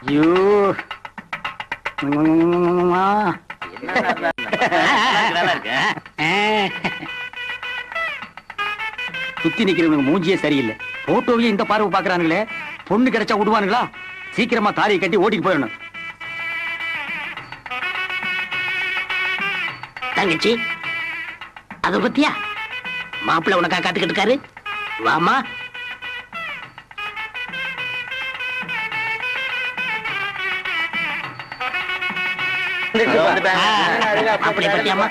ஐயோ சுத்தி நிக்கிறவங்க மூஞ்சியே சரியில்லை. போட்டோவையே இந்த பார்வை பாக்குறானுங்களே. பொண்ணு கிடைச்சா விடுவானுங்களா? சீக்கிரமா தாலியை கட்டி ஓட்டிட்டு போயிடணும். தங்கச்சி அத பத்தியா மாப்பிள்ள உனக்கா காத்துக்கிட்டு இருக்காரு. வாமா. அப்படி பத்தியாமா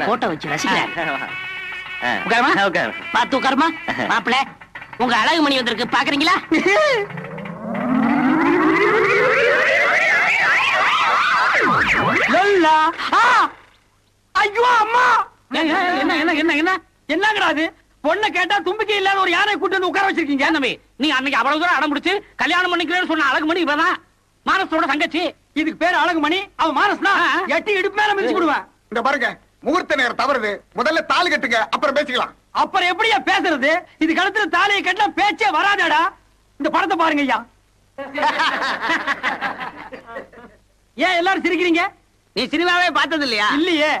போட்டோ வச்சு ரசிக்கிறார். பார்த்து உட்காருமா. மாப்பிள்ள உங்க அழகு மணி வந்திருக்கு பாக்குறீங்களா? ஐயோ அம்மா, என்ன என்ன என்ன என்ன என்னங்கடாது? பொண்ணை கேட்டா தும்பிக்கை இல்லாத ஒரு யானை கூட்டு வந்து உட்கார வச்சிருக்கீங்க. தம்பி, நீ அன்னைக்கு அவ்வளவு தூரம் அடம் முடிச்சு கல்யாணம் பண்ணிக்கிறேன்னு சொன்ன அழகுமணி இவதான், மானசோட தங்கச்சி. இதுக்கு பேரு அழகுமணி, அவன் மானஸ்னா எட்டி இடுப்பு மேல மிதிச்சு விடுவேன். இந்த பாருங்க, முகூர்த்த நேரம் தவறுது. முதல்ல தாலி கட்டுங்க, அப்புறம் பேசிக்கலாம். அப்புறம் எப்படியா பேசுறது? இது கழுத்துல தாலியை கட்டினா பேச்சே வராதடா. இந்த படத்தை பாருங்க ஐயா. ஏன் எல்லாரும் சிரிக்கிறீங்க? நீ சினிமாவே பார்த்தது இல்லையா? இல்லையே.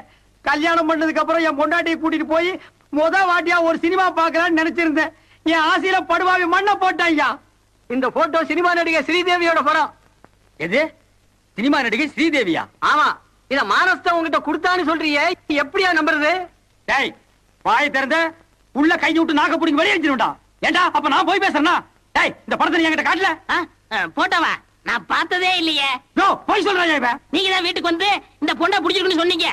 கல்யாணம் பண்ணதுக்கு அப்புறம் என் பொண்டாட்டியை கூட்டிட்டு போய் முத வாட்டியா ஒரு சினிமா பாக்கலாம்னு நினைச்சிருந்தேன். என் ஆசையில படுவாவி மண்ண போட்டேன் ஐயா. இந்த போட்டோ சினிமா நடிகை ஸ்ரீதேவியோட படம். எது? சினிமா நடிகை ஸ்ரீதேவியா? ஆமா. இத மானஸ்த உங்ககிட்ட கொடுத்தான்னு சொல்றியே, எப்படியா நம்புறது? டேய், வாய் திறந்த உள்ள கை விட்டு நாக்க புடிங்க வெளியே வச்சிருடா. ஏண்டா அப்ப நான் போய் பேசுறேனா? டேய், இந்த படத்தை நீ என்கிட்ட காட்டல? போட்டோவா? நான் பார்த்ததே இல்லையே. யோ, போய் சொல்றாயா இவன்? நீங்க தான் வீட்டுக்கு வந்து இந்த பொண்ணை பிடிச்சிருக்குன்னு சொன்னீங்க.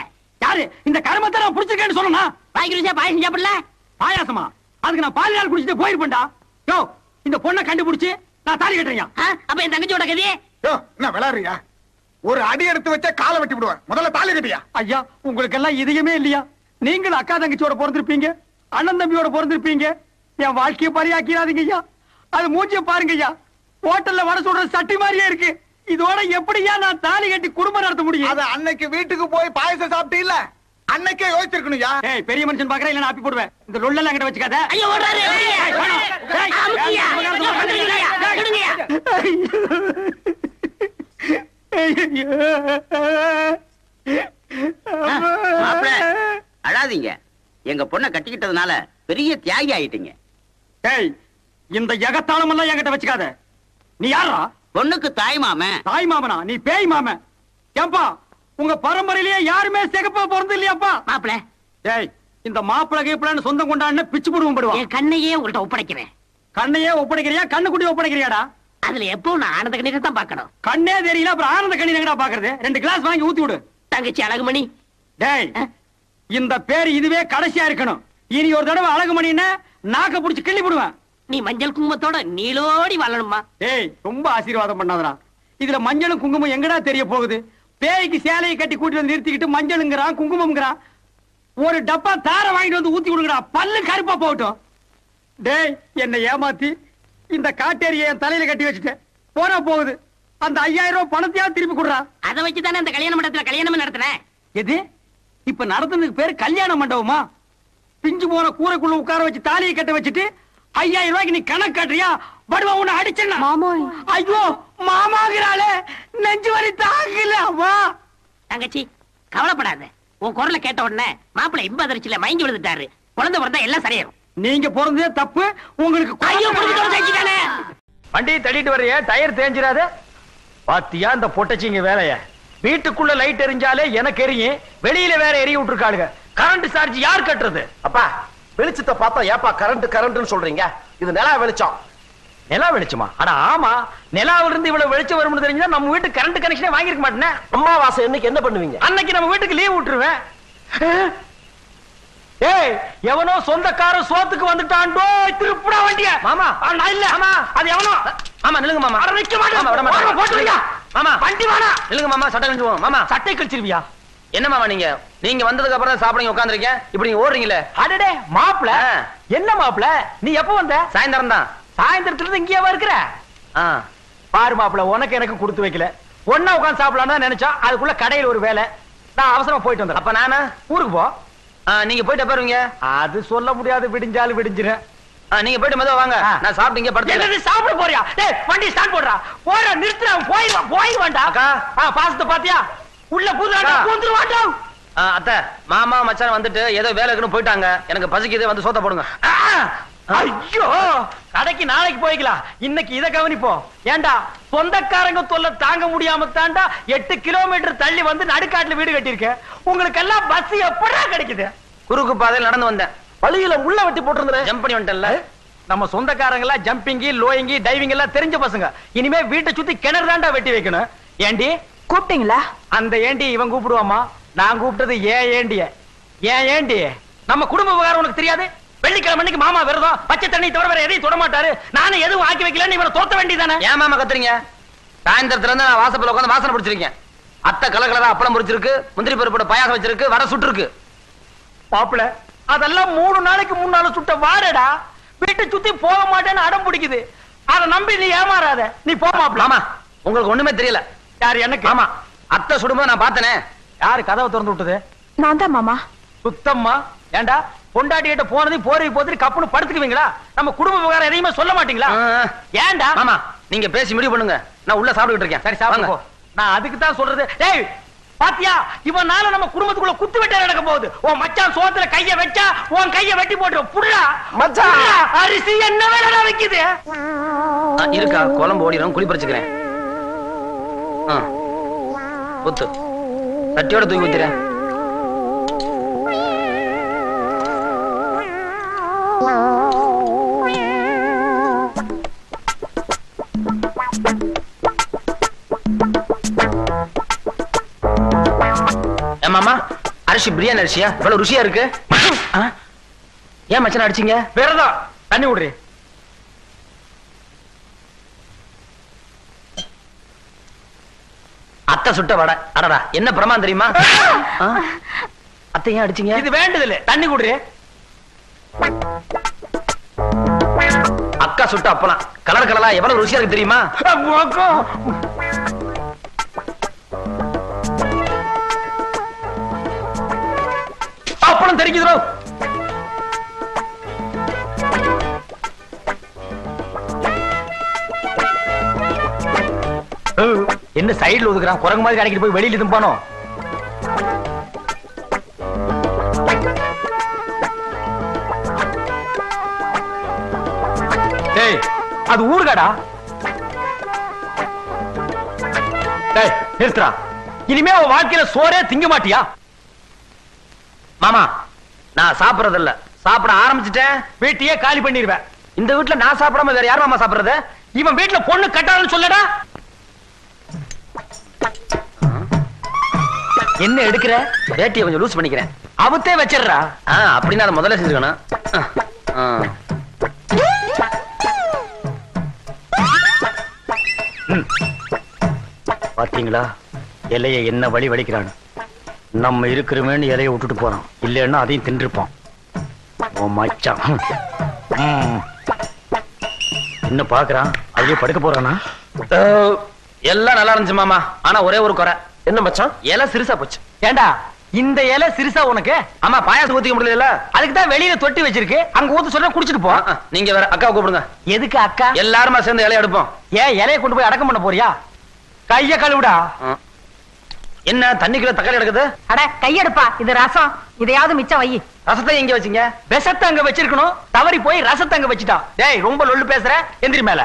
யாரு இந்த கருமத்தை நான் பிடிச்சிருக்கேன்னு சொன்னா? பாய்க்கு பாயசம் சாப்பிடல? பாயாசமா? அதுக்கு நான் பால் நாள் குடிச்சிட்டு போயிருப்பேன்டா. யோ, இந்த பொண்ணை கண்டுபிடிச்சு நான் தாலி கட்டுறேன். அப்ப என் தங்கச்சியோட கதையே? யோ, என்ன விளையாடுறியா? ஒரு அடி எடுத்து வச்சா காலை வெட்டி விடுவேன். முதல்ல தாலி கட்டியா? ஐயா, உங்களுக்கு எல்லாம் இதயமே இல்லையா? நீங்களும் அக்கா தங்கச்சியோட பிறந்திருப்பீங்க, அண்ணன் தம்பியோட பிறந்திருப்பீங்க. என் வாழ்க்கையை பரியாக்கிறாதீங்க ஐயா. அது மூஞ்சிய பாருங்க ஐயா, ஹோட்டல்ல வர சொல்ற சட்டி மாதிரியே இருக்கு. இதோட எப்படியா நான் தாலி கட்டி குடும்பம் நடத்த முடியும்? அது அன்னைக்கு வீட்டுக்கு போய் பாயசம் சாப்பிட்டு இல்ல, அன்னைக்கே யோசிச்சிருக்கணும்யா. ஏய், பெரிய மனுஷன் பாக்குறேன், இல்ல நான் ஆப்பி போடுவேன். இந்த லொல்லெல்லாம் என்கிட்ட வச்சுக்காத. ஐயோ, ஓடுறாரு. அழாதீங்க. எங்க பொண்ணை கட்டிக்கிட்டதுனால பெரிய தியாகி ஆயிட்டீங்க. ஏய், இந்த எகத்தாளம் எல்லாம் என்கிட்ட வச்சுக்காத. நீ யாரா? பொண்ணுக்கு தாய் மாமன். தாய் மாமனா? நீ பேய் மாமன். ஏப்பா, உங்க பரம்பரையிலேயே யாருமே சிகப்பா பிறந்து இல்லையாப்பா? மாப்பிள, ஏய், இந்த மாப்பிள கீப்பிளன்னு சொந்தம் கொண்டான்னு பிச்சு போடுவோம் படுவா. என் கண்ணையே உங்கள்ட்ட ஒப்படைக்கிறேன். கண்ணையே ஒப்படைக்கிறியா? கண்ணு குட்டி ஒப்படைக்கிறியாடா? அதுல எப்பவும் நான் ஆனந்த கண்ணீரை தான் பாக்கணும். கண்ணே தெரியல, அப்புறம் ஆனந்த கண்ணீர் எங்கடா பாக்குறது? 2 கிளாஸ் வாங்கி ஊத்தி விடு. தங்கச்சி அழகுமணி. டேய், இந்த பேர் இதுவே கடைசியா இருக்கணும். இனி ஒரு தடவை அழகுமணின்னு நாக்க புடிச்சு கிள்ளி விடுவேன். நீ மஞ்சள் குங்குமத்தோட நீளோடி வாழணுமா? ஏய், ரொம்ப ஆசீர்வாதம் பண்ணாதடா. இதுல மஞ்சளும் குங்குமம் எங்கடா தெரிய போகுது? பேய்க்கு சேலையை கட்டி கூட்டி வந்து நிறுத்திக்கிட்டு மஞ்சளுங்கிறான் குங்குமம்ங்கிறான். ஒரு டப்பா தார வாங்கிட்டு வந்து ஊத்தி விடுங்கடா, பல்லு கருப்பா போகட்டும். டேய், என்னை ஏமாத்தி இந்த காட்டேரிய என் தலையில கட்டி வச்சுட்டேன். போனா போகுது. அந்த 5000 ரூபாய் பணத்தையாவது திருப்பி கொடுறா. அதை வச்சுதானே அந்த கல்யாண மண்டபத்துல கல்யாணம் நடத்துறேன். எது? இப்ப நடத்துனதுக்கு பேரு கல்யாண மண்டபமா? பிஞ்சு போன கூரைக்குள்ள உட்கார வச்சு தாலியை கட்ட வச்சுட்டு 5000 ரூபாய்க்கு நீ கணக்கு காட்டுறியா? படுவா, உன்னை அடிச்சேன்னா. ஐயோ, மாமாங்கிறாளே, நெஞ்சு வலி தாங்கல. அம்மா தங்கச்சி, கவலைப்படாத. உன் குரலை கேட்ட உடனே மாப்பிள்ளை இன்ப அதிர்ச்சியில மயங்கி விழுந்துட்டாரு. குழந்தை பிறந்தா எல்லாம் சரியாயிரும். நீங்க பிறந்ததே தப்பு. உங்களுக்கு வண்டி தள்ளிட்டு வரைய டயர் தேஞ்சிராத. பாத்தியா இந்த பொட்டச்சிங்க வேலைய? வீட்டுக்குள்ள லைட் எரிஞ்சாலே எனக்கு எரியும், வெளியில வேற எரிய விட்டுருக்காளுங்க. கரண்ட் சார்ஜ் யார் கட்டுறது? அப்பா, வெளிச்சத்தை பார்த்தா ஏப்பா கரண்ட் கரண்ட்னு சொல்றீங்க? இது நிலா வெளிச்சம். நிலா வெளிச்சமா? அட ஆமா, நிலாவில இருந்து இவ்வளவு வெளிச்சம் வரும்னு தெரிஞ்சா நம்ம வீட்டுக்கு கரண்ட் கனெக்ஷனே வாங்கிருக்க மாட்டேனே. அம்மாவாசை இன்னைக்கு என்ன பண்ணுவீங்க? அன்னைக்கு நம்ம வீட்டுக்கு லீவ் விட்டுருவேன். ஏய், எவனோ சொந்தக்காரன் சோத்துக்கு வந்துட்டான்டோ, திருப்புடா வண்டிய. மாமா, நான் இல்ல. ஆமா, அது எவனோ. ஆமா, நில்லுங்க மாமா. அட நிக்க மாட்டேன். போட்டுறியா? மாமா, வண்டி வாடா. நில்லுங்க மாமா, சட்டை கழிச்சுவோம். மாமா, சட்டை கழிச்சிருவியா? என்ன மாமா நீங்க வந்ததுக்கு அப்புறம் சாப்பிடுங்க உட்கார்ந்திருக்கீங்க, இப்படி நீங்க ஓடுறீங்களே. அடடே மாப்ள, என்ன மாப்ள நீ எப்ப வந்த? சாயந்தரம் தான். சாயந்தரத்துல இருந்து இங்கேவா இருக்கிற? பாரு மாப்ள, உனக்கு எனக்கு கொடுத்து வைக்கல. ஒன்னா உட்கார்ந்து சாப்பிடலாம்னு நினைச்சா அதுக்குள்ள கடையில் ஒரு வேலை, நான் அவசரமா போயிட்டு வந்தேன். அப்ப நானு ஊருக்கு போ. நீங்க போயிட்டு பாருங்க. அது சொல்ல முடியாது, விடிஞ்சாலும் விடிஞ்சிரும். நீங்க போயிட்டு மெதுவா வாங்க. நான் சாப்பிட்டீங்க படுத்து சாப்பிட போறியா? வண்டி ஸ்டார்ட் போடுறா. போற நிறுத்துறா. போயிடுவான்டா. அக்கா பாசத்தை பாத்தியா? உள்ள பூந்துருவான்டா. அத்தை மாமா மச்சான் வந்துட்டு ஏதோ வேலை இருக்குன்னு போயிட்டாங்க. எனக்கு பசிக்குது, வந்து சோத்த போடுங்க. ஐயோ, கடைக்கு நாளைக்கு போய்க்கலாம். இன்னைக்கு இத கவனிப்போம். ஏண்டா சொந்தக்காரங்க தொல்லை தாங்க முடியாம தாண்டா 8 கிலோமீட்டர் தள்ளி வந்து நடுக்காட்டுல வீடு கட்டியிருக்கேன். உங்களுக்கு எல்லாம் பஸ் எப்படா கிடைக்குது? குறுக்கு பாதையில் நடந்து வந்தேன். வழியில முள்ள வெட்டி போட்டிருந்தேன். ஜம்ப் பண்ணி வந்துட்டேன்ல. நம்ம சொந்தக்காரங்க எல்லாம் ஜம்பிங்கி லோயிங்கி டைவிங் எல்லாம் தெரிஞ்ச பசங்க. இனிமே வீட்டை சுத்தி கிணறு தாண்டா வெட்டி வைக்கணும். ஏண்டி கூப்பிட்டீங்களா? அந்த ஏண்டி இவன் கூப்பிடுவாமா? நான் கூப்பிட்டது ஏண்டி நம்ம குடும்ப விவகாரம் உனக்கு தெரியாது? வெள்ளிக்கிழமை அன்னைக்கு மாமா விரதம், பச்சை தண்ணி தவிர வேற எதையும் தொட மாட்டாரு. நானும் எதுவும் ஆக்கி வைக்கலன்னு இவனை தோத்த வேண்டியதானே? ஏன் மாமா கத்துறீங்க? சாயந்தரத்துல இருந்து நான் வாசப்பல உட்காந்து வாசனை பிடிச்சிருக்கேன். அத்தை கலகலரா அப்பளம் பொரிச்சிருக்கு, முந்திரி பருப்போட பாயாசம் வச்சிருக்கு, வடை சுட்டுருக்கு. பாப்புல அதெல்லாம் 3 நாளைக்கு முன்னால சுட்ட வாடடா. வீட்டை சுத்தி போக மாட்டேன்னு அடம் பிடிக்குது. அதை நம்பி நீ ஏமாறாத. நீ போ மாப்ள. மாமா உங்களுக்கு ஒண்ணுமே தெரியல. யார்? எனக்கு. ஆமா, அத்தை சுடும்போது நான் பார்த்தனே. யாரு கதவை திறந்து விட்டது? நான் தான் மாமா. சுத்தம்மா. ஏண்டா பொண்டாட்டி கிட்ட போனதையும் போறவி போட்டு கப்புன்னு படுத்துக்குவீங்களா? நம்ம குடும்ப விவகாரம் எதையுமே சொல்ல மாட்டீங்களா? ஏண்டா? மாமா நீங்க பேசி முடிவு பண்ணுங்க. நான் உள்ள சாப்பிட்டுட்டு இருக்கேன். சரி சாப்பிடுங்க போ. நான் அதுக்கு தான் சொல்றது. டேய் பாத்தியா, இவனால நம்ம குடும்பத்துக்குள்ள குத்து வெட்ட நடக்க போகுது. உன் மச்சான் சோத்துல கைய வச்சா உன் கைய வெட்டி போட்டு புடுடா. மச்சான் அரிசி என்ன வேலைடா வைக்குது? இருக்கா குழம்பு ஓடிடும், குழி பறிச்சுக்கிறேன். ஊத்து, சட்டியோட தூக்கி ஊத்துறேன். மாமா அரிசி பிரியாணி அரிசியா? இவ்வளவு ருசியா இருக்கு. ஏன் மச்சான் அடிச்சீங்க? விரதம். தண்ணி விடுறி. அத்தை சுட்ட வடை. அடடா என்ன பிரமாதம் தெரியுமா? அத்தை ஏன் அடிச்சீங்க? இது வேண்டதில்லை. தண்ணி குடுறி. அக்கா சுட்ட அப்பலாம் கலர் கலரா எவ்வளவு ருசியா இருக்கு தெரியுமா? அப்பளம் தெரிக்குதுரோ. என்ன சைடுல ஒதுக்குறான்? குரங்கு மாதிரி கடைக்கு போய் வெளியில தும்பானோ? டேய் அது ஊர்காடா. டேய் நிறுத்துறா. இனிமே உன் வாழ்க்கையில சோறே திங்க மாட்டியா? மாமா நான் சாப்பிடறது இல்ல, சாப்பிட ஆரம்பிச்சுட்டேன். வீட்டையே காலி பண்ணிடுவேன். இந்த வீட்டுல நான் சாப்பிடாம வேற யார் மாமா சாப்பிடுறது? இவன் வீட்டுல பொண்ணு கட்டாதுன்னு சொல்லடா. என்ன எடுக்கிற? வேட்டியை கொஞ்சம் லூஸ் பண்ணிக்கிறேன். அவத்தே வச்சிடுறா. அப்படின்னு அதை முதல்ல செஞ்சுக்கணும். பாத்தீங்களா இலைய என்ன வழி வலிக்கிறான்னு? நம்ம இருக்கிறோமேன்னு இலைய விட்டுட்டு போறோம். இல்லைன்னா அதையும் தின்றுப்போம். ஓ மச்சான் என்ன பாக்குறான்? அதுலயே படுக்க போறானா? எல்லாம் நல்லா இருந்துச்சு மாமா. ஆனா ஒரே ஒரு குறை. என்ன மச்சான்? இலை சிறுசா போச்சு. ஏண்டா இந்த இலை சிறுசா உனக்கு? ஆமா பாயாசம் ஊத்திக்க முடியல. அதுக்கு தான் வெளியில தொட்டி வச்சிருக்கு. அங்க ஊத்து சொல்ற குடிச்சிட்டு போ. நீங்க வேற அக்காவை கூப்பிடுங்க. எதுக்கு அக்கா? எல்லாருமா சேர்ந்து இலைய எடுப்போம். ஏன் இலைய கொண்டு போய் அடக்கம் பண்ண போறியா? கைய கழுவுடா. என்ன தண்ணிக்குள்ள தக்காளி எடுக்குது? அட கையெடுப்பா, இது ரசம். இதையாவது மிச்சம் வை. ரசத்தை எங்க வச்சீங்க? விஷத்தை அங்க வச்சிருக்கணும். தவறி போய் ரசத்தை அங்க வச்சுட்டான். டேய் ரொம்ப லொல்லு பேசுற. எந்திரி மேல.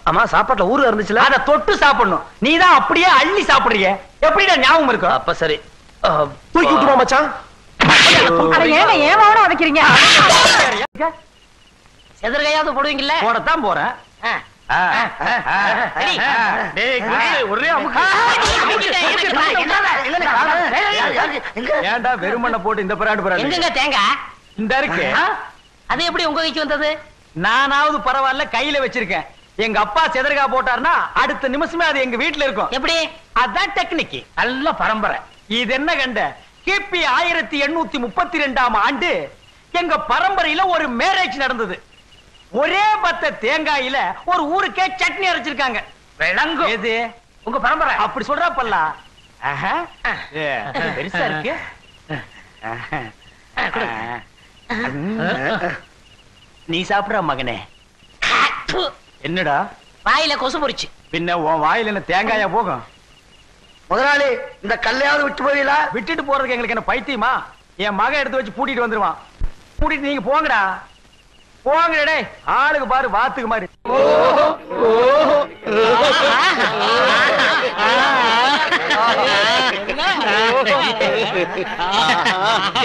ஆமா சாப்பாட்டுல ஊரு இருந்துச்சுல, அத தொட்டு சாப்பிடணும். நீதான் அப்படியே அள்ளி சாப்பிடுறிய. எப்படிடா ஞாபகம் இருக்கும்? அப்ப சரி தூக்கி விட்டுமா மச்சான்? அட ஏங்க ஏமாவன வைக்கிறீங்க? எதிர்கையாவது போடுவீங்கல்ல? போடத்தான் போறேன். ஒரே அமுக்கு. ஏன்டா வெறுமண்ண போட்டு இந்த பராடு பராடு? எங்கங்க தேங்காய்? இந்த இருக்கு. அது எப்படி உங்க கைக்கு வந்தது? நானாவது பரவாயில்ல கையில வச்சிருக்கேன். எங்க அப்பா செதறகா போட்டார்னா அடுத்த நிமிஷமே அது எங்க வீட்டுல இருக்கும். எப்படி? அதான் டெக்னிக். நல்ல பரம்பரை. இது என்ன கண்ட? கிபி 1832ஆம் ஆண்டு எங்க பரம்பரையில ஒரு மேரேஜ் நடந்தது. ஒரே பத்த தேங்காயில ஒரு ஊருக்கே சட்னி அரைச்சிருக்காங்க. விளங்கும். எது உங்க பரம்பரை? அப்படி சொல்றா பல்லா. பெருசா இருக்கு. நீ சாப்பிடுற மகனே. என்னடா வாயில கொசு பொறிச்சு. பின்ன உன் வாயில என்ன தேங்காயா போகும்? முதலாளி இந்த கல்லையாவது விட்டு போவீங்களா? விட்டுட்டு போறதுக்கு எங்களுக்கு என்ன பைத்தியமா? என் மகன் எடுத்து வச்சு பூட்டிட்டு வந்துருவான். பூட்டிட்டு நீங்க போங்கடா, போங்கடே. ஆளுக்கு பாரு வாத்துக்கு மாதிரி.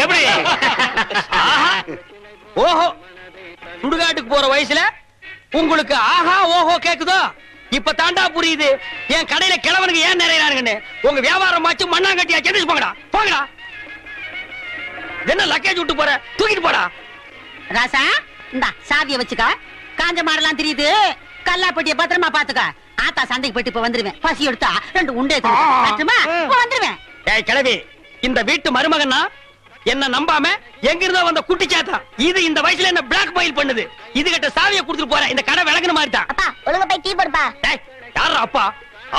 எப்படி? ஓஹோ, சுடுகாட்டுக்கு போற வயசுல உங்களுக்கு ஆஹா ஓஹோ கேக்குதோ? இப்ப தாண்டா புரியுது என் கடையில கிழவனுக்கு ஏன் நிறையறானுங்கன்னு. உங்க வியாபாரம் ஆச்சு மண்ணாங்கட்டியா செஞ்சு போங்கடா, போங்கடா. என்ன லக்கேஜ் விட்டு போற? தூக்கிட்டு போடா. ராசா, இந்தா சாவிய வச்சுக்க. காஞ்ச மாடெல்லாம் தெரியுது. கல்லாப்பட்டிய பத்திரமா பாத்துக்க. ஆத்தா சண்டைக்கு போயிட்டு இப்ப வந்துருவேன். பசி எடுத்தா 2 உண்டே வந்துருவேன். ஏய் கிழவி, இந்த வீட்டு மருமகன்னா என்ன நம்பாம எங்க இருந்தோ வந்த குட்டி சாத்தா இது இந்த வயசுல என்ன பிளாக் மெயில் பண்ணுது. இது கிட்ட சாவியை கொடுத்துட்டு போற. இந்த கடை விளங்குன மாதிரி தான். அப்பா ஒழுங்கா போய் டீ போடுப்பா. டேய், யாரா அப்பா?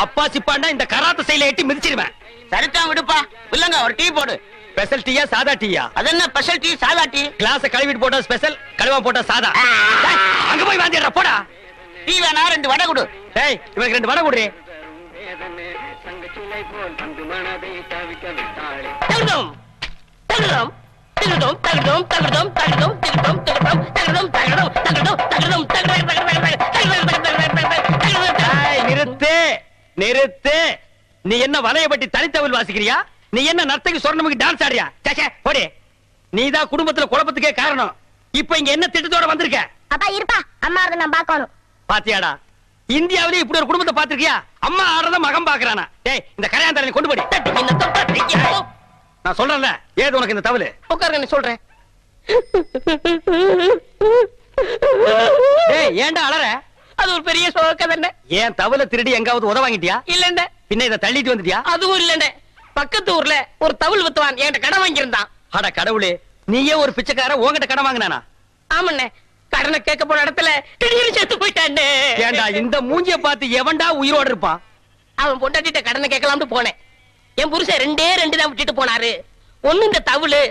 அப்பா சிப்பாண்டா இந்த கராத்த சைல எட்டி மிதிச்சிடுவேன். சரிதான் விடுப்பா. இல்லங்க ஒரு டீ போடு. ஸ்பெஷல் டீயா சாதா டீயா? அது என்ன ஸ்பெஷல் டீ சாதா டீ? கிளாஸ் கழுவிட்டு போட்டா ஸ்பெஷல், கழுவா போட்டா சாதா. டேய், அங்க போய் வாந்திடுறா போடா. டீ வேணா 2 வடை கொடு. டேய், இவனுக்கு 2 வடை குடுறே. தகுதம் தகுதம் தகுதம் தகுதம் தகுதம் தகுதம் தகுதம் தகுதம் தகுதம் தகுதம் தகுதம் தகுதம். நிறுத்து நிறுத்து. நீ என்ன வலையபட்டி தனித்தவில் வாசிக்கிறியா? நீ என்ன நர்த்தகி சொர்ணமுக்கு டான்ஸ் ஆடுறியா? சேச்சே போடி. நீதான் குடும்பத்துல குழப்பத்துக்கே காரணம். இப்ப இங்க என்ன திட்டத்தோட வந்திருக்க? அப்பா இருப்பா, அம்மா அதை நான் பாக்கணும். பாத்தியாடா, இந்தியாவிலே இப்படி ஒரு குடும்பத்தை பாத்திருக்கியா? அம்மா ஆடுறத மகன் பாக்குறானா? டேய், இந்த கரையாந்தரனை கொண்டு போடி. நான் சொல்றேன்ல, ஏது உனக்கு இந்த தவளு? உட்காருங்க சொல்றேன். டேய், ஏன்டா அலற? அது ஒரு பெரிய சோக தானே. ஏன் தவளை திருடி எங்காவது உத வாங்கிட்டியா? இல்லண்ட. பின்ன இதை தள்ளிட்டு வந்துட்டியா? அதுவும் இல்லண்ட. பக்கத்து ஊர்ல ஒரு தவுள் வித்துவான் என்கிட்ட கடன் வாங்கியிருந்தான். அட கடவுளே, நீயே ஒரு பிச்சைக்கார உன்கிட்ட கடன் வாங்கினானா? ஆமண்ணே, கடனை கேட்க போன இடத்துல திடீர்னு செத்து போயிட்டானே. ஏண்டா இந்த மூஞ்சிய பார்த்து எவன்டா உயிரோட இருப்பான்? அவன் பொண்டாட்டிட்ட கடனை கேட்கலாம்னு போனேன். என் புருஷன் 2 தான் விட்டுட்டு போனாரு. ஒண்ணு இந்த தவுளு,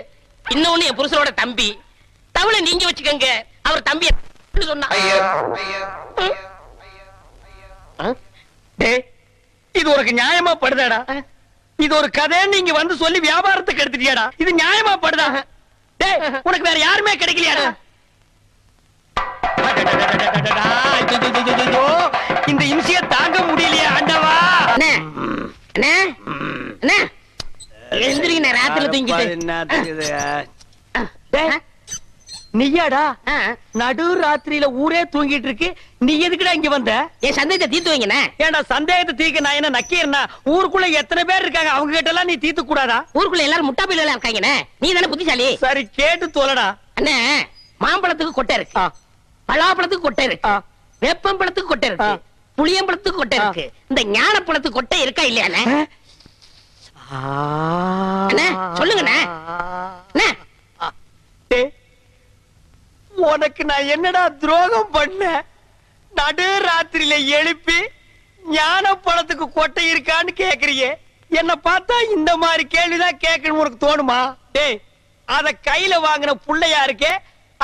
இன்னொன்னு என் புருஷனோட தம்பி. தவுளை நீங்க வச்சுக்கங்க, அவர் தம்பி சொன்னா. டேய், இது உனக்கு நியாயமா படுதாடா? இது ஒரு கதை நீங்க வந்து சொல்லி வியாபாரத்துக்கு எடுத்துட்டியாடா? இது நியாயமா படுதா? டேய், உனக்கு வேற யாருமே கிடைக்கலையாடா? இந்த இம்சிய தாங்க முடியலையா ஆண்டவா? அண்ணே அண்ணே அண்ணே, எந்திரிங்க, ராத்திரில தூங்கிட்டு. நீயாடா நடு ராத்திரியில ஊரே தூங்கிட்டு இருக்கு, நீ எதுக்குடா இங்க வந்த? என் சந்தேகத்தை தீர்த்து வைங்கண்ணே. ஏண்டா சந்தேகத்தை தீர்க்க நான் என்ன நக்கீரனா? ஊருக்குள்ள எத்தனை பேர் இருக்காங்க, அவங்க கிட்ட எல்லாம் நீ தீர்த்து கூடாதா? ஊருக்குள்ள எல்லாரும் முட்டா பையில இருக்காங்கண்ணே. நீ தானே புத்திசாலி. சரி கேட்டு தோலடா. அண்ணே, மாம்பழத்துக்கு கொட்டை இருக்கு, பலாப்பழத்துக்கு கொட்டை இருக்கு, வேப்பம்பழத்துக்கு கொட்டை இருக்கு, புளியம்பழத்துக்கு கொட்டை இருக்கு. இந்த ஞானப்பழத்துக்கு கொட்டை இருக்கா இல்லையாண்ணே? அண்ணே சொல்லுங்கண்ணே. உனக்கு நான் என்னடா துரோகம் பண்ண? நடு ராத்திரியில எழுப்பி ஞான பழத்துக்கு கொட்டை இருக்கான்னு கேக்குறியே. என்ன பார்த்தா இந்த மாதிரி கேள்விதான் கேட்கணும் உனக்கு தோணுமா? டேய், அத கையில வாங்கின புள்ளையா இருக்கே,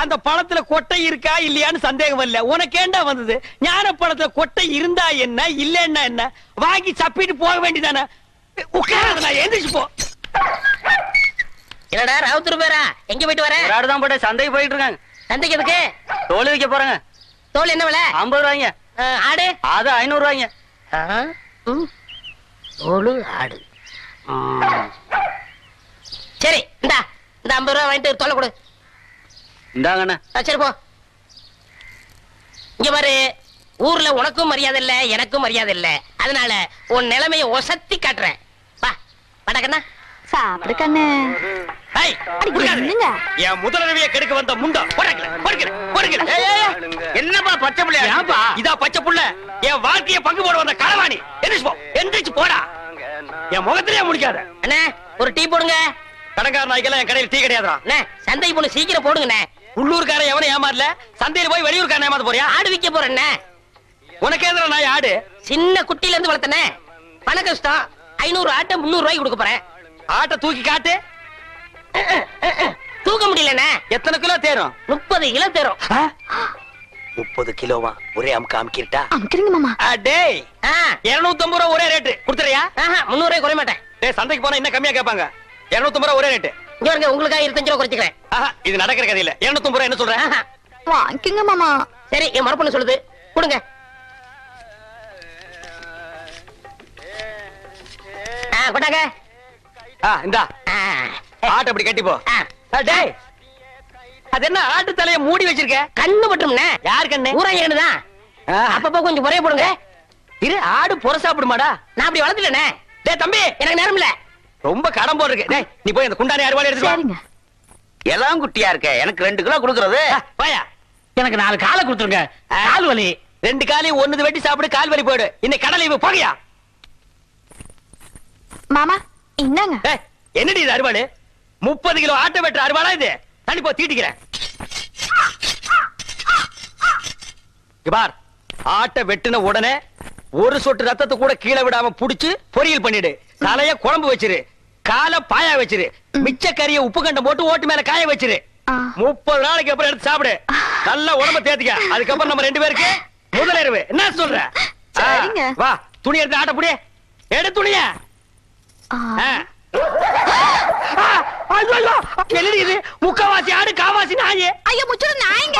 அந்த பழத்துல கொட்டை இருக்கா இல்லையான்னு சந்தேகம் வரல. உனக்கு ஏண்டா வந்தது? ஞான பழத்துல கொட்டை இருந்தா என்ன, இல்லன்னா என்ன? வாங்கி சப்பிட்டு போக வேண்டியதானே. உட்காராத, நான் எந்திரிச்சு போ. என்னடா ராவுத்தர் பேரா, எங்க போயிட்டு வர? தான் போட்டு சந்தைக்கு போயிட்டு இருக்காங்க. சந்தைக்கு எதுக்கு? தோல் வைக்க போறாங்க. தோல் என்ன விலை? 50 ரூபாய்ங்க. ஆடு? அது 500 ரூபாய்ங்க. தோல் ஆடு. சரி, இந்தா இந்த 50 ரூபாய் வாங்கிட்டு தோலை கொடு. இந்தாங்கண்ணா. சரி போ. இங்க பாரு, ஊர்ல உனக்கும் மரியாதை இல்ல, எனக்கும் மரியாதை இல்ல. அதனால உன் நிலைமையை ஒசத்தி காட்டுறேன். வா படக்கண்ணா. சாப்பிடு கண்ணு. என் முதலரவியை கெடுக்க வந்த முண்டா. என்னப்பா பச்சை பிள்ளையா? இதா பச்சை புள்ள. என் வாழ்க்கைய பங்கு போட வந்த களவாணி. எந்திரிச்சு போடா. என் முகத்திலே முடிக்காத. அண்ணே ஒரு டீ போடுங்க. கடங்கார நாய்க்கெல்லாம் என் கடையில் டீ கிடையாதுடா. அண்ணே சந்தைக்கு போன சீக்கிரம் போடுங்கண்ணே. உள்ளூர்காரன் எவனும் ஏமாறல, சந்தையில போய் வெளியூர்காரன் ஏமாத்த போறியா? ஆடு விற்க போறேண்ணே. உனக்கு எதிர நாய் ஆடு? சின்ன குட்டில இருந்து வளர்த்தனே, பண கஷ்டம். 500 ஆட்டை 300 ரூபாய்க்கு கொடுக்க போறேன். ஆட்டை தூக்கி காட்டு. தூக்க முடியலண்ணே. எத்தனை கிலோ தேரும்? 30 கிலோ தேரும். 30 கிலோவா? ஒரே அமுக்க அமுக்கிட்டா? அமுக்குறீங்க மாமா. டேய் 250 ரூபா ஒரே ரேட்டு குடுத்துறியா? 300 ரூபாய் குறைய மாட்டேன். டேய் சந்தைக்கு போனா இன்னும் கம்மியா கேட்பாங்க. 250 ரூபா ஒரே ரேட்டு. இங்க பாருங்க, உங்களுக்காக 25 ரூபா குறைச்சிக்கிறேன். இது நடக்கிற கதை இல்ல. 250 ரூபா என்ன சொல்ற? வாங்கிக்கங்க மாமா. சரி, என் மரப்பொண்ணு சொல்லுது, கொடுங்க. கொண்டாங்க. இந்தா ஆட்டை அப்படி கட்டி போ. டேய் அது என்ன ஆட்டு தலைய மூடி வச்சிருக்க? கண்ணு பட்டும்ண்ணே. யார் கண்ணு? ஊராயனு தான். அப்பப்ப கொஞ்சம் முறைய போடுங்க. இரு, ஆடு புற சாப்பிடுமாடா? நான் அப்படி வளர்த்துட்டேனே. டேய் தம்பி, எனக்கு நேரம் இல்ல. ரொம்ப கடன் போல் இருக்கு. டேய் நீ போய் அந்த குண்டானி அறுவாளை எடுத்து வா. சரிங்க. எல்லாம் குட்டியா இருக்க, எனக்கு 2 கிலோ கொடுக்கறது. வாயா. எனக்கு 4 காலை கொடுத்துருங்க. கால் வலி. 2 காலையும் ஒண்ணுது வெட்டி சாப்பிடு, கால் வலி போயிடு. இன்னைக்கு கடலை இவ போகையா? மாமா என்னங்க? டேய் என்னடி இது அறுவாளு? 30 கிலோ ஆட்டை வெட்டுற அறுவாளா இது? தண்ணி போ, தீட்டிக்கிறேன். பார், ஆட்டை வெட்டின உடனே ஒரு சொட்டு ரத்தத்தை கூட கீழே விடாம புடிச்சு பொரியல் பண்ணிடு. தலைய குழம்பு வச்சிரு, காலை பாயா வச்சிரு, மிச்ச கறிய உப்பு கண்டம் போட்டு ஓட்டு மேல காய வச்சிரு. 30 நாளைக்கு அப்புறம் எடுத்து சாப்பிடு. நல்ல உடம்ப தேத்திக்க. அதுக்கப்புறம் நம்ம 2 பேருக்கு முதலிரவு. என்ன சொல்ற? சரிங்க. வா, துணி எடுத்து ஆட்ட புடி. எடு துணிய. என்னடி இது? முக்கவாசி ஆடு, காவாசி நாயே. ஐயோ முச்சுற நாயங்க.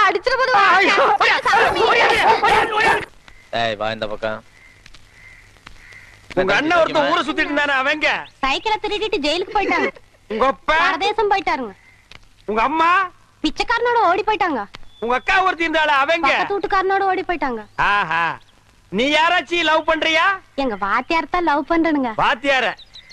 அடிச்சிர போது. ஏய் வா இந்த பக்கம். உங்க அண்ணன் ஒருத்தன் ஊரை சுத்திட்டு இருந்தானே, அவங்க சைக்கிளை திருடிட்டு ஜெயிலுக்கு போயிட்டாங்க. உங்க அப்பா பரதேசம் போயிட்டாருங்க. உங்க அம்மா பிச்சைக்காரனோட ஓடி போயிட்டாங்க. உங்க அக்கா ஒருத்தி இருந்தாளா, அவங்க பக்கத்து வீட்டுக்காரனோட ஓடி போயிட்டாங்க. ஆஹா, நீ யாராச்சும் லவ் பண்றியா? எங்க வாத்தியார் தான் லவ் பண்றனுங்க. வாத்தியார?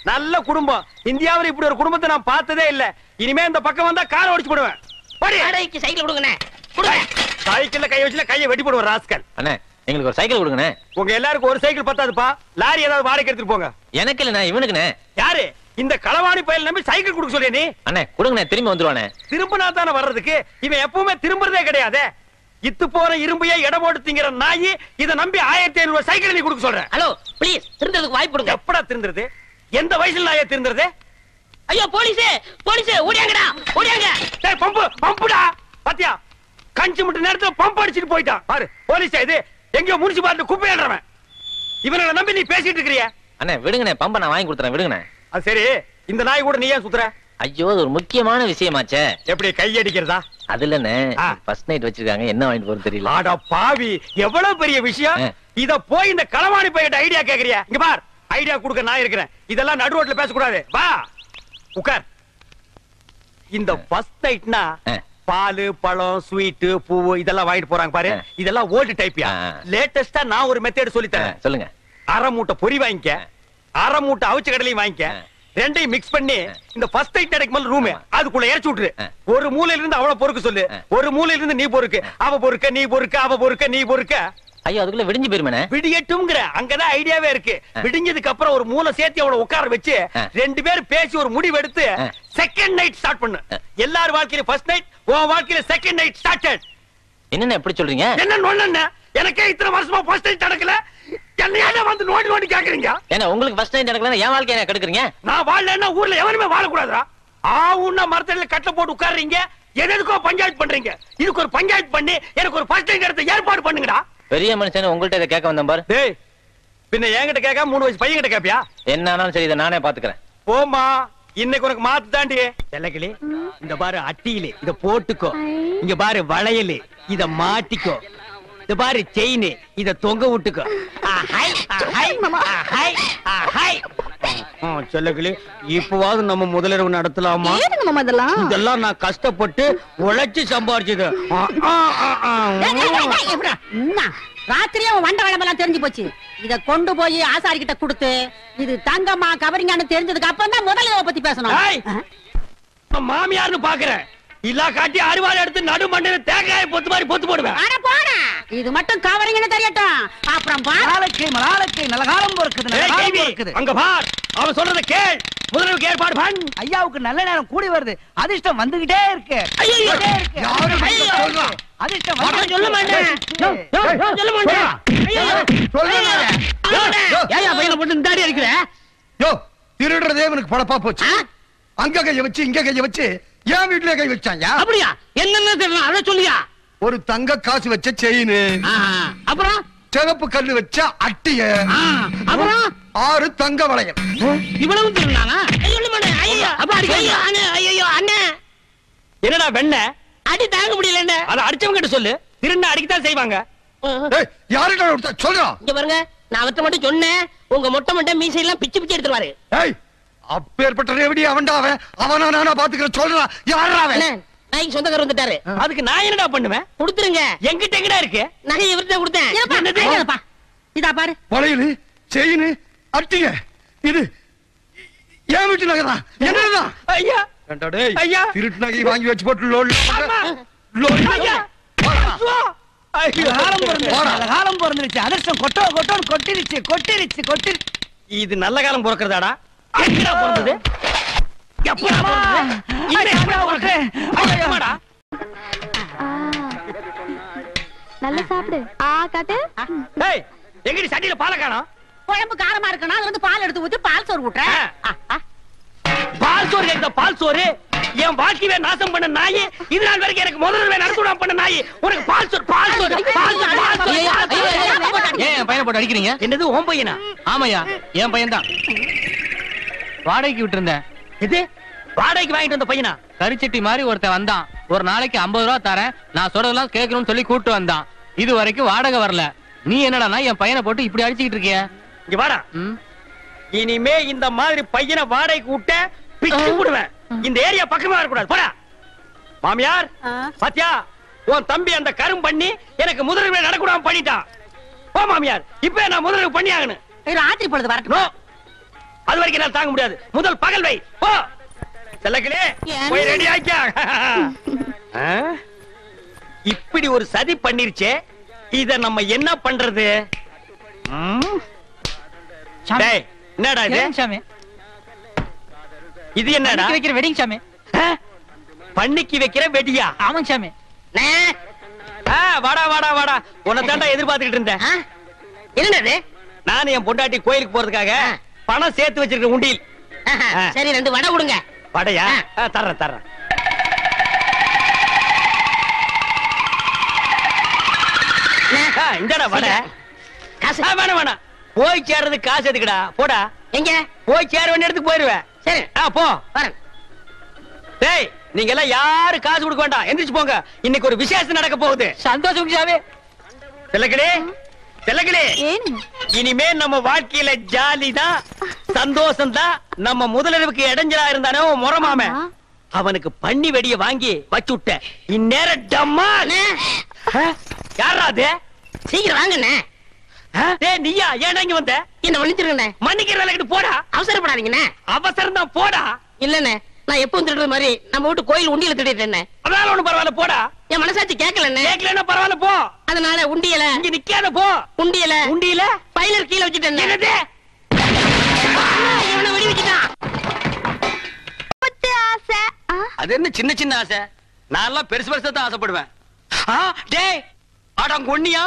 நல்ல குடும்பம். இந்தியாவுல இப்படி ஒரு குடும்பத்தை நான் பார்த்ததே இல்ல. இனிமே இந்த பக்கம் வந்தா காரை ஓடிச்சு போடுவேன். வாடகைக்கு சைக்கிள் கொடுங்கண்ணே. கொடுங்க. சைக்கிள்ல கை வச்சுல கையை வெட்டி போடுவேன் ராஸ்கல். அண்ணே எங்களுக்கு ஒரு சைக்கிள் கொடுங்கண்ணே. உங்க எல்லாருக்கும் ஒரு சைக்கிள் பத்தாதுப்பா. லாரி ஏதாவது வாடகை எடுத்துட்டு போங்க. எனக்கு இல்லண்ணே, இவனுக்குண்ணே. யாரு இந்த களவாணி பயல் நம்பி சைக்கிள் கொடுக்க சொல்லிய நீ? அண்ணே கொடுங்கண்ணே, திரும்பி வந்துருவானே. திரும்பினா தானே வர்றதுக்கு. இவன் எப்பவுமே திரும்புறதே கிடையாது. இத்து போற இரும்பையே இடம் போட்டு திங்கிற நாயி இதை நம்பி 1500 ரூபாய் சைக்கிள் நீ கொடுக்க சொல்ற. ஹலோ ப்ளீஸ், திருந்ததுக்கு வாய்ப்பு கொடுங்க. எப்படா திருந்துறது? எந்த வயசுல நாயே திருந்துறது? ஐயோ போலீஸ், போலீஸ் ஓடியாங்கடா, ஓடியாங்க. டேய் பம்பு, பம்புடா. பாத்தியா, கஞ்சி முட்டு நேரத்துல பம்பு அடிச்சிட்டு போயிட்டான் பாரு. போலீஸ் இது எங்கயோ முனிசிபாலிட்டி குப்பையாடுறவன். இவனை நம்பி நீ பேசிட்டு இருக்கறியா? அண்ணே விடுங்கண்ணே, பம்ப நான் வாங்கி கொடுத்துறேன், விடுங்கண்ணே. அது சரி, இந்த நாய் கூட நீ ஏன் சுத்துற? ஐயோ அது ஒரு முக்கியமான விஷயமாச்சே. எப்படி கை அடிக்கிறதா? அது இல்லண்ணே, ஃபர்ஸ்ட் நைட் வச்சிருக்காங்க, என்ன வாங்கிட்டு போறது தெரியல. ஆடா பாவி, எவ்வளவு பெரிய விஷயம். இத போய் இந்த களவாணி பையிட்ட ஐடியா கேக்குறியா? இங்க பார், ஐடியா கொடுக்க நான் இருக்கிறேன். இதெல்லாம் நடு ரோட்ல பேசக்கூடாது. வா உட்கார். இந்த ஃபர்ஸ்ட் நைட்னா பால், பழம், ஸ்வீட், பூவு இதெல்லாம் வாங்கிட்டு போறாங்க பாரு. இதெல்லாம் ஓல்டு டைப்யா. லேட்டஸ்டா நான் ஒரு மெத்தட் சொல்லி தரேன். சொல்லுங்க. அரை மூட்டை பொரி வாங்கிக்க, அரை மூட்டை அவிச்ச கடலையும் வாங்கிக்க. ரெண்டையும் மிக்ஸ் பண்ணி இந்த ஃபர்ஸ்ட் நைட் நடக்கும் ரூம் அதுக்குள்ள இறச்சி விட்டுரு. ஒரு மூலையில இருந்து அவள பொறுக்க சொல்லு, ஒரு மூலையில இருந்து நீ பொறுக்கு. அவ பொறுக்க, நீ பொறுக்க, அவ பொறுக்க, நீ பொறுக்க. ஐயோ அதுக்குள்ள விடிஞ்சு போயிருமே. விடியட்டும்ங்கற அங்கதான் ஐடியாவே இருக்கு. விடிஞ்சதுக்கு அப்புறம் ஒரு மூளை சேர்த்து அவளை உட்கார வச்சு 2 பேரும் பேசி ஒரு முடிவு எடுத்து செகண்ட் நைட் ஸ்டார்ட் பண்ணு. எல்லார் வாழ்க்கையில ஃபர்ஸ்ட் நைட், உன் வாழ்க்கையில செகண்ட் நைட் ஸ்டார்டட். என்னென்ன எப்படி சொல்றீங்க? என்ன எனக்கே இத்தனை வருஷமா ஃபர்ஸ்ட் நைட் நடக்கல, என்னையால வந்து நோண்டி நோண்டி கேக்குறீங்க? ஏன்னா உங்களுக்கு ஃபர்ஸ்ட் நைட் நடக்கல, என் வாழ்க்கைய என்ன கெடுக்குறீங்க? நான் வாழலன்னா ஊர்ல எவனுமே வாழக்கூடாதுடா. ஆவுன்னா மரத்தடியில கட்டை போட்டு உட்கார்றீங்க, எதுக்கோ பஞ்சாயத்து பண்றீங்க. இதுக்கு ஒரு பஞ்சாயத்து பண்ணி எனக்கு ஒரு ஃபர்ஸ்ட் நைட் எடுத்து ஏற்பாடு பண்ணுங்கடா. பெரிய மனுஷன் உங்கள்ட்ட இதை கேட்க வந்தேன் பாரு. டேய் பின்ன என்கிட்ட கேட்காம 3 வயசு பையன் கிட்ட கேப்பியா? என்ன ஆனாலும் சரி, இதை நானே பாத்துக்கிறேன். போமா, இன்னைக்கு உனக்கு மாத்து தாண்டி. செல்லக்கிளி, இந்த பாரு அட்டியில இத போட்டுக்கோ. இங்க பாரு வளையல், இத மாட்டிக்கோ. இந்த பாரு செயின், இத தொங்க விட்டுக்கோ. செல்லக்கிளி, இப்பவாவது நம்ம முதலிரவு நடத்தலாமா? இதெல்லாம் நான் கஷ்டப்பட்டு உழைச்சு சம்பாரிச்சது. ராத்திரியே வண்ட வளமெல்லாம் தெரிஞ்சு போச்சு. இத கொண்டு போய் ஆசாரி கிட்ட கொடுத்து இது தங்கம்மா கவரிங்கான்னு தெரிஞ்சதுக்கு அப்புறம் தான் முதலிரவை பத்தி பேசணும். மாமியார்னு பாக்குறேன். இல்லா காட்டி அறுவாள் எடுத்து நடு மண்ணில தேங்காய பொத்து மாதிரி பொத்து போடுவேன். இது மட்டும் கவரிங்கன்னு தெரியட்டும். அப்புறம் மலாலக்கை நல்ல காலம் பொறுக்குது. அங்க பார், அவன் சொல்றத கேள். முதல்வர் ஏற்பாடு பண்ணு. ஐயாவுக்கு நல்ல நேரம் கூடி வருது. அதிர்ஷ்டம் வந்துகிட்டே இருக்கு. அதிர்ஷ்டம் சொல்ல மாட்டேன். சொல்ல மாட்டேன். ஏயா பையனை போட்டு இந்த அடி அடிக்கிற? யோ, திருடுறதே இவனுக்கு பழப்பா போச்சு. அங்க கைய வச்சு இங்க கைய வச்சு என் வீட்டுல கை வச்சாயா? அப்படியா? என்னன்னு தெரியல, அதை சொல்லியா? ஒரு தங்க காசு வச்ச செயின், அப்புறம் சிவப்பு கல்லு வச்ச அட்டிய, அப்புறம் 6 தங்க வளையம். இவ்வளவு திருநாங்க? என்னடா வெண்ண அடி தாங்க முடியல என்ன? அத அடிச்சவங்க கிட்ட சொல்லு. திருண்ண அடிக்கத்தான் செய்வாங்க. யாருடா சொல்றா? இங்க பாருங்க, நான் அவர்ட்ட மட்டும் சொன்னேன், உங்க மொட்டை மொட்டை மீசை எல்லாம் பிச்சு பிச்சு எடுத்துருவாரு. ஏய், அப்பேற்பட்ட ரேவடி அவன்டா அவன். அவனா நானா பாத்துக்கிறேன். சொல்றா, யாரா அவன்? நாய்க்கு சொந்தக்காரர் வந்துட்டாரு. அதுக்கு நான் என்னடா பண்ணுவேன்? கொடுத்துருங்க. எங்கிட்ட எங்கடா இருக்கு? நகை இவர்கிட்ட கொடுத்தேன். இதா பாரு. வளையல், செயின், அட்டிய, இது என் வீட்டு நகைதான். என்னதான்? ஐயா ஐயா, திருட்டு நகை வாங்கி வச்சு போட்டு லோல் ஐயா, காலம் பிறந்துருச்சு, அதிர்ஷ்டம் கொட்டோ கொட்டோன்னு கொட்டிருச்சு. இது நல்ல காலம் பிறக்கிறதாடா? எங்கடா பிறந்தது? எப்படா பிறந்தது? நல்லா சாப்பிடு. காட்டு. ஏய், எங்கடி சட்டியில பாலை காணோம்? குழம்பு காரமா இருக்கணும், அதுல இருந்து பால் எடுத்து ஊத்தி பால் சோறு ஊட்டுறேன். பால் சோறு கேக்குதா? பால் சோறு என் வாழ்க்கையை நாசம் பண்ண நாய், இது நாள் வரைக்கும் எனக்கு முதல்ல நடத்துடா பண்ண நாய், உனக்கு பால் சோறு பால் சோறு பால் சோறு பால் சோறு. ஏன் என் பையனை போட்டு அடிக்கிறீங்க? என்னது உன் பையனா? ஆமாய்யா, என் பையன் தான். வாடகைக்கு விட்டு இருந்தேன். இது வாடகைக்கு வாங்கிட்டு வந்த பையனா? கரிச்சட்டி மாதிரி ஒருத்தன் வந்தான். ஒரு நாளைக்கு 50 ரூபா தரேன், நான் சொல்றதெல்லாம் கேட்கணும்னு சொல்லி கூட்டு வந்தான். இது வரைக்கும் வாடகை வரல. நீ என்னடா என் பையனை போட்டு இப்படி அடிச்சுக்கிட்டு இருக்கிய? இங்க வாடா. இனிமே இந்த மாதிரி பையனை வாடகைக்கு விட்ட பிச்சு விடுவேன். இந்த ஏரியா பக்கமே வரக்கூடாது. போடா. மாமியார் பாத்தியா, உன் தம்பி அந்த கரும் பண்ணி எனக்கு முதலில் நடக்கூடாம பண்ணிட்டான். போ மாமியார், இப்ப நான் முதலில் பண்ணி ஆகணும். ராத்திரி பொழுது வரட்டும். அது வரைக்கும் நான் தாங்க முடியாது. முதல் பகல் வை. போ செல்லக்கிளே, போய் ரெடி ஆக்கியா. இப்படி ஒரு சதி பண்ணிருச்சே, இத நம்ம என்ன பண்றது? டேய், என்னடா இது? இது என்னடா? வைக்கிற வெட்டிங் சாமி. பண்ணிக்கு வைக்கிற வெடியா? ஆமாங்க சாமி. வாடா வாடா வாடா, உன்னை தாண்டா எதிர்பார்த்துக்கிட்டு இருந்தேன். என்னது? நானும் என் பொண்டாட்டி கோயிலுக்கு போறதுக்காக பணம் சேர்த்து வச்சிருக்க உண்டியில். சரி, 2 வடை கொடுங்க. வடையா? தர்றேன். இந்தடா வடை. காசு வேணாம். போய் சேர்றதுக்கு காசு எதுக்குடா? போடா. எங்க? போய் சேர வேண்டிய இடத்துக்கு போயிருவேன். சரி, போ. வரேன். டேய், நீங்க எல்லாம் யாரு காசு கொடுக்க வேண்டாம், எந்திரிச்சு போங்க. இன்னைக்கு ஒரு விசேஷம் நடக்க போகுது. சந்தோஷம் சாமி. செல்லக்கிளே, இனிமே நம்ம வாழ்க்கையில ஜாலி தான், சந்தோஷம் தான். நம்ம முதலிரவுக்கு இடைஞ்சலா இருந்தானே முறமாம, அவனுக்கு பண்ணி வெடிய வாங்கி வச்சு விட்ட. இந்நேரம் டம்மா. யாரா அது? சீக்கிரம் வாங்கண்ணே. டேய், நீயா? ஏன் இங்க வந்த? என்ன மன்னிச்சிருங்கண்ணே. மன்னிக்கிற வேலைக்கு போடா. அவசரப்படாதீங்கண்ணே. அவசரம் தான், போடா. இல்லண்ணே, நான் எப்பவும் திருடுற மாதிரி நம்ம வீட்டு கோயில் உண்டியல திருடிட்டேன். அதனால ஒண்ணு பரவாயில்ல, போடா. என் மனசாட்சி கேட்கலண்ணே. கேட்கலன்னா பரவாயில்ல, போ. அதனால உண்டியல இங்க நிக்காத, போ. உண்டியல பைலர் கீழே வச்சுட்டேன். என்னது? இவனை வெடி வச்சுட்டான். அது என்ன சின்ன சின்ன ஆசை? நான் எல்லாம் பெருசு பெருசா தான் ஆசைப்படுவேன். டேய், அடங்கொன்னியா,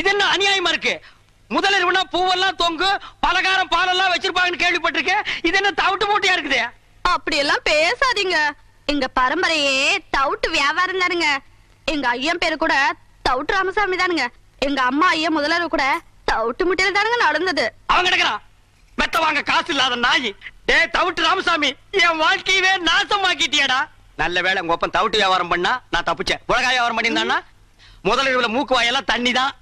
இது என்ன அநியாயமா இருக்கு? முதலிரவுனா பூவெல்லாம் தொங்கு, பலகாரம் பாலெல்லாம் வச்சிருப்பாங்கன்னு கேள்விப்பட்டிருக்கேன். இது என்ன தவிட்டு மூட்டையா இருக்குது? அப்படி எல்லாம் பேசாதீங்க. எங்க பரம்பரையே தவுட்டு வியாபாரம் தானுங்க. எங்க ஐயன் பேரு கூட தவுட்டு ராமசாமி தானுங்க. எங்க அம்மா ஐயா முதலரவு கூட தவுட்டு முட்டையில தானுங்க நடந்தது. அவன் கிடக்குறான் மெத்த வாங்க காசு இல்லாத நாய். டேய் தவுட்டு ராமசாமி, என் வாழ்க்கையவே நாசமாக்கிட்டியடா. நல்ல வேளை உங்க ஒப்பன் தவுட்டு வியாபாரம் பண்ணா நான் தப்பிச்சேன். உலக வியாபாரம் பண்ணியிருந்தான்னா முதலிரவுல மூக்கு வாயெல்லாம் தண்ணி தான்.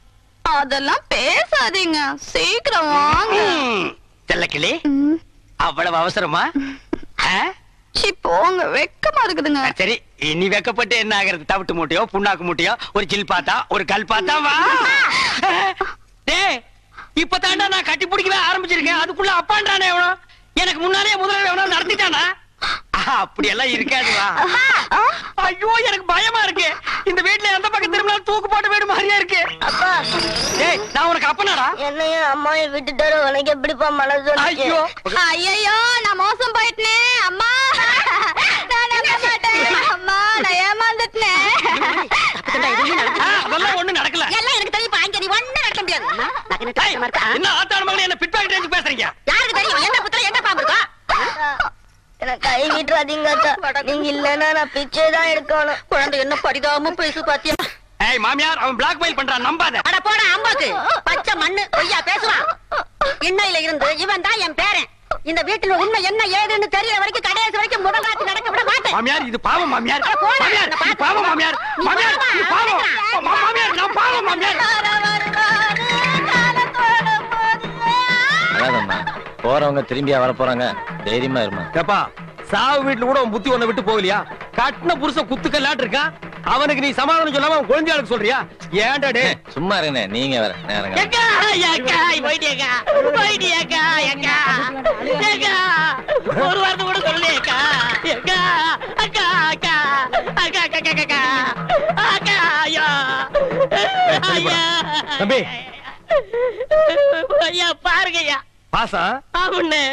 அதெல்லாம் பேசாதீங்க, சீக்கிரம் வாங்க. செல்லக்கிளி, அவ்வளவு அவசரமா? போங்க, வெக்கமா இருக்குதுங்க. சரி, இனி வெக்கப்பட்டு என்ன ஆகிறது? தவிட்டு மூட்டையோ புண்ணாக்கு மூட்டையோ ஒரு சில் பாத்தா ஒரு கல் பாத்தா வா. டேய், இப்பதாண்டா நான் கட்டி பிடிக்கவே ஆரம்பிச்சிருக்கேன், அதுக்குள்ள அப்பான்றானே எவனோ. எனக்கு முன்னாலே முதல்ல எவனோ நடத்திட்டானா? அப்படி எல்லாம் இருக்காது வா. ஐயோ, எனக்கு பயமா இருக்கு. இந்த வீட்டுல எந்த பக்கம் திரும்பினாலும் தூக்கு போட்ட வீடு மாதிரியா இருக்கு. அப்பா, டேய், நான் உனக்கு அப்பனாடா? என்னையும் அம்மாவை விட்டுட்டாரு, உனக்கு எப்படிப்பா மனசு? ஐயோ ஐயோ, நான் மோசம் போயிட்டேனே அம்மா. நான் நம்ப மாட்டேன் அம்மா, நான் ஏமாந்துட்டேன். அதெல்லாம் ஒண்ணு நடக்கல. எல்லாம் எனக்கு தெரியும். பாங்க, நீ ஒண்ணு நடக்க முடியாது. என்ன ஆத்தாள் மகளே, என்ன பிட் பாக்கெட் பேசுறீங்க? யாருக்கு தெரியும்? என்ன புத்திர என்ன பாம்பு இருக்கா? எனக்கு கை வீட்டு அடிக்காதீங்க அக்கா. நீங்க இல்லன்னா நான் பிச்சை தான் எடுக்கணும். குழந்தை என்ன பரிதாபமா பேசு பாத்தியா? ஏய் மாமியார், அவன் பிளாக்மெயில் பண்றான், நம்பாத. அட போடா அம்பாக்கு, பச்சை மண்ணு பொய்யா பேசுவான். இன்னையில இருந்து இவன் தான் என் பேரன். இந்த வீட்டுல உண்மை என்ன ஏதுன்னு தெரியற வரைக்கும் கடைசி வரைக்கும் முதல் ராத்து நடக்க விட மாட்டேன். மாமியார் இது பாவம் மாமியார். அட போடா, மாமியார் நான் இது பாத்து- பாவம் மாமியார். நீ மாமியார் பாவமா? இது பாவம். மாமியார் நான் பாவம் மாமியார். அழாதம்மா, போறவங்க திரும்பியா வர போறாங்க, தைரியமா இருமா. ஏப்பா, சாவு வீட்டுல கூட உன் புத்தி ஒண்ண விட்டு போகலையா? கட்டின புருஷன் குத்துக்கல்லாட்டு இருக்கான், அவனுக்கு நீ சமாதானம் சொல்லாம அவன் குழந்தையாளுக்கு சொல்றியா? ஏன்டா டே? சும்மா இருங்க, நீங்க வேற நேரங்க. ஏக்கா, ஏக்கா, போயிட்டியேக்கா, போயிட்டியேக்கா, ஏக்கா, ஏக்கா, ஒரு வார்த்தை கூட சொல்லலையேக்கா. ஏக்கா, அக்கா, அக்கா, அக்கா, அக்கா, அக்கா, அக்கா, அக்கா, ஐயா, ஐயா. தம்பி. ஐயா, பாருங்க ஐயா. பாசா ஆமாண்ணே,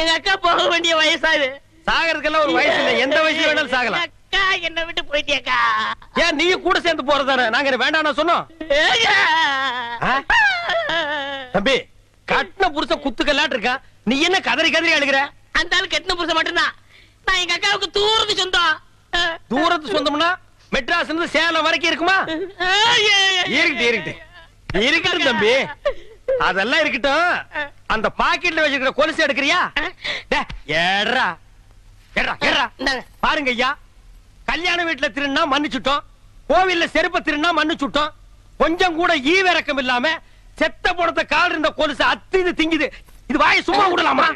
எங்க அக்கா போக வேண்டிய வயசாது. சாகறதுக்கெல்லாம் ஒரு வயசு இல்ல, எந்த வயசுல வேணாலும் சாகலாம். அக்கா என்ன விட்டு போயிட்டியேக்கா. ஏன் நீ கூட சேர்ந்து போறதானே? நாங்க என்ன வேண்டாம்னு சொன்னோம்? ஏக்கா. ஆ? தம்பி, கட்டின புருஷன் குத்துக்கல்லாட்டு இருக்கான், நீ என்ன கதறி கதறி அழுகிற? அந்த ஆளு கட்டின புருஷன் மட்டும்தான். நான் எங்க அக்காவுக்கு தூரத்து சொந்தம். தூரத்து சொந்தம்னா மெட்ராஸ்ல இருந்து சேலம் வரைக்கும் இருக்குமா? இருக்கட்டும் இருக்கட்டும் தம்பி, அதெல்லாம் இருக்கட்டும். அந்த பாக்கெட்ல வச்சிருக்கிற கொலுசு எடுக்கிறியா? டேய், ஏறா ஏறா ஏறா. பாருங்க ஐயா, கல்யாண வீட்டுல திருநா மன்னிச்சுட்டோம், கோவில்ல செருப்ப திருநா மன்னிச்சுட்டோம். கொஞ்சம் கூட ஈவிரக்கம் இல்லாம செத்த பணத்தை கால் இருந்த கொலுசு அத்திது திங்குது. இது வாயை சும்மா விடலாமா?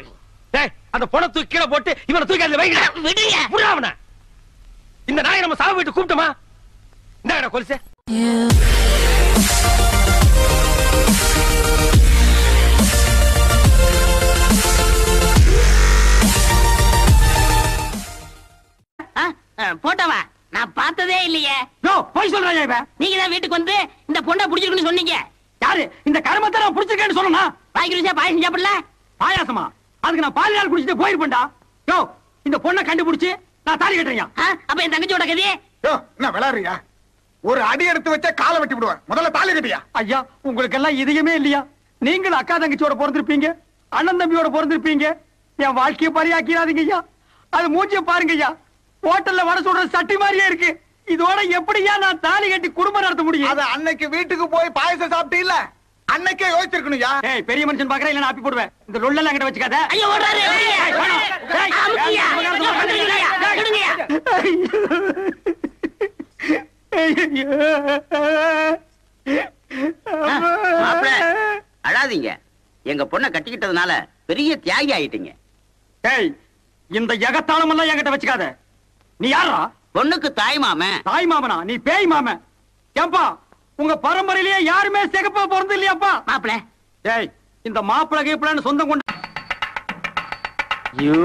டேய், அந்த பணத்தை தூக்கி கீழே போட்டு இவனை தூக்கி அதுல வைங்க. விடுங்க. புறாவன இந்த நாயை நம்ம சாவு வீட்டு கூப்பிட்டோமா? இந்த கொலுசு. போட்டவா நான் பார்த்ததே இல்லையே. யோ, போய் சொல்றாயா இவன்? நீங்க தான் வீட்டுக்கு வந்து இந்த பொண்ணை பிடிச்சிருக்குன்னு சொன்னீங்க. யாரு இந்த கருமத்தை நான் புடிச்சிருக்கேன்னு சொல்லணும்? வாய்க்கு ருசியா பாயசம் சாப்பிடல? பாயாசமா? அதுக்கு நான் பால் நாள் குடிச்சிட்டு போயிருப்பேன்டா. யோ, இந்த பொண்ணை கண்டுபிடிச்சு நான் தாலி கட்டுறேன். அப்ப என் தங்கச்சியோட கதையே. யோ, என்ன விளையாடுறியா? ஒரு அடி எடுத்து வச்சா காலை வெட்டி விடுவேன். முதல்ல தாலி கட்டியா? ஐயா, உங்களுக்கு எல்லாம் இதயமே இல்லையா? நீங்கள் அக்கா தங்கச்சியோட பிறந்திருப்பீங்க, அண்ணன் தம்பியோட பிறந்திருப்பீங்க. என் வாழ்க்கையை பரியாக்கிறாதீங்க ஐயா. அது மூஞ்சிய பாருங்க ஐயா, ஹோட்டல்ல வடை சுடுற சட்டி மாதிரியே இருக்கு. இதோட எப்படியா நான் தாலி கட்டி குடும்பம் நடத்த முடியும்? அது அன்னைக்கு வீட்டுக்கு போய் பாயசம் சாப்பிட்டு இல்ல, அன்னைக்கே யோசிச்சிருக்கணும்யா. ஏய், பெரிய மனுஷன் பாக்குறேன், இல்ல நான் அப்பி போடுவேன். இந்த லொல்லெல்லாம் என்கிட்ட வச்சுக்காத. ஐயோ, ஓடுறாரு. ஏய், வேணாம். ஏய், அமுக்கியா. ஏய், வந்துடுங்கய்யா, விடுங்கய்யா. மாப்பிள, அழாதீங்க. எங்க பொண்ணை கட்டிக்கிட்டதுனால பெரிய தியாகி ஆயிட்டீங்க. ஏய், இந்த எகத்தாளம் எல்லாம் என்கிட்ட வச்சுக்காத. நீ யாரா? பொண்ணுக்கு தாய் மாமன். தாய் மாமனா? நீ பேய் மாமன். ஏன்பா, உங்க பரம்பரையிலேயே யாருமே சிகப்பா பிறந்து இல்லையாப்பா? மாப்பிள, ஏய், இந்த மாப்பிள கீப்பிளன்னு சொந்தம் கொண்ட ஐயோ,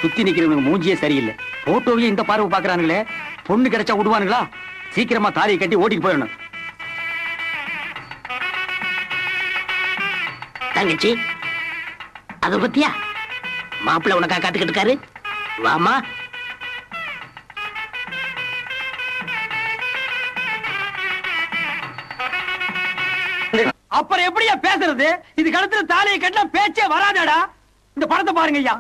சுத்தி நிக்கிறவங்க மூஞ்சியே சரியில்லை. போட்டோவையே இந்த பார்வை பாக்குறானுங்களே. பொண்ணு கிடைச்சா விடுவானுங்களா? சீக்கிரமா தாலியை கட்டி ஓட்டிட்டு போயிடணும். தங்கச்சி, அத பத்தியா மாப்பிள்ள உனக்கா காத்துக்கிட்டு இருக்காரு. வாமா. அப்புறம் எப்படியா பேசுறது? இது கழுத்துல தாலியை கட்டினா பேச்சே வராதேடா. இந்த படத்தை பாருங்க ஐயா.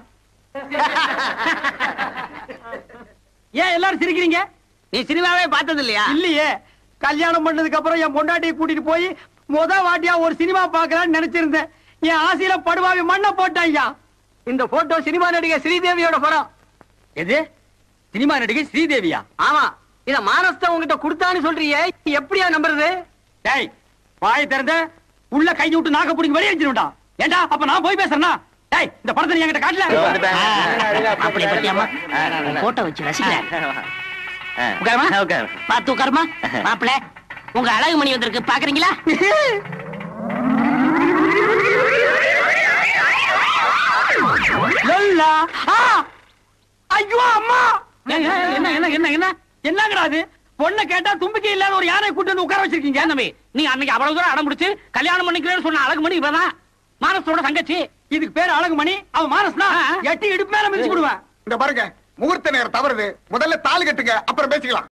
ஏன் எல்லாரும் சிரிக்கிறீங்க? நீ சினிமாவே பார்த்தது இல்லையா? இல்லையே. கல்யாணம் பண்ணதுக்கு அப்புறம் என் பொண்டாட்டியை கூட்டிட்டு போய் முத வாட்டியா ஒரு சினிமா பாக்கலாம்னு நினைச்சிருந்தேன். என் ஆசையில படுவாவி மண்ணை போட்டேன் ஐயா. இந்த போட்டோ சினிமா நடிகை ஸ்ரீதேவியோட படம். எது? சினிமா நடிகை ஸ்ரீதேவியா? ஆமா. இத மானஸ்த உங்ககிட்ட கொடுத்தான்னு சொல்றியே, எப்படியா நம்புறது? டேய், வாய் திறந்த உள்ள கை விட்டு நாக்க பிடிங்க வெளியே வச்சிருண்டா. ஏண்டா, அப்ப நான் போய் பேசுறேனா? டேய், இந்த படத்தை நீ என்கிட்ட காட்டல. அப்படி பத்தியாமா போட்டோ வச்சு ரசிக்கிறேன். உட்காருமா, பார்த்து உட்காருமா. மாப்பிள்ள, உங்க அழகு மணி வந்திருக்கு, பாக்குறீங்களா? லல்லா. ஐயோ அம்மா! என்ன என்ன என்ன என்ன என்னங்கடா அது? பொண்ணை கேட்டா தும்பிக்கை இல்லாத ஒரு யானை கூட்டு வந்து உட்கார வச்சிருக்கீங்க. தம்பி, நீ அன்னைக்கு அவ்வளவு தூரம் அடம் பிடிச்சு கல்யாணம் பண்ணிக்கிறேன்னு சொன்ன அழகுமணி இவதான், மானசோட தங்கச்சி. இதுக்கு பேர் அழகுமணி, அவன் மானஸ்னா எட்டி இடுப்பு மேல மிதிச்சு விடுவேன். இந்த பாருங்க, முகூர்த்த நேரம் தவறுது. முதல்ல தாலி கட்டுங்க, அப்புறம் பேசிக்கலாம்.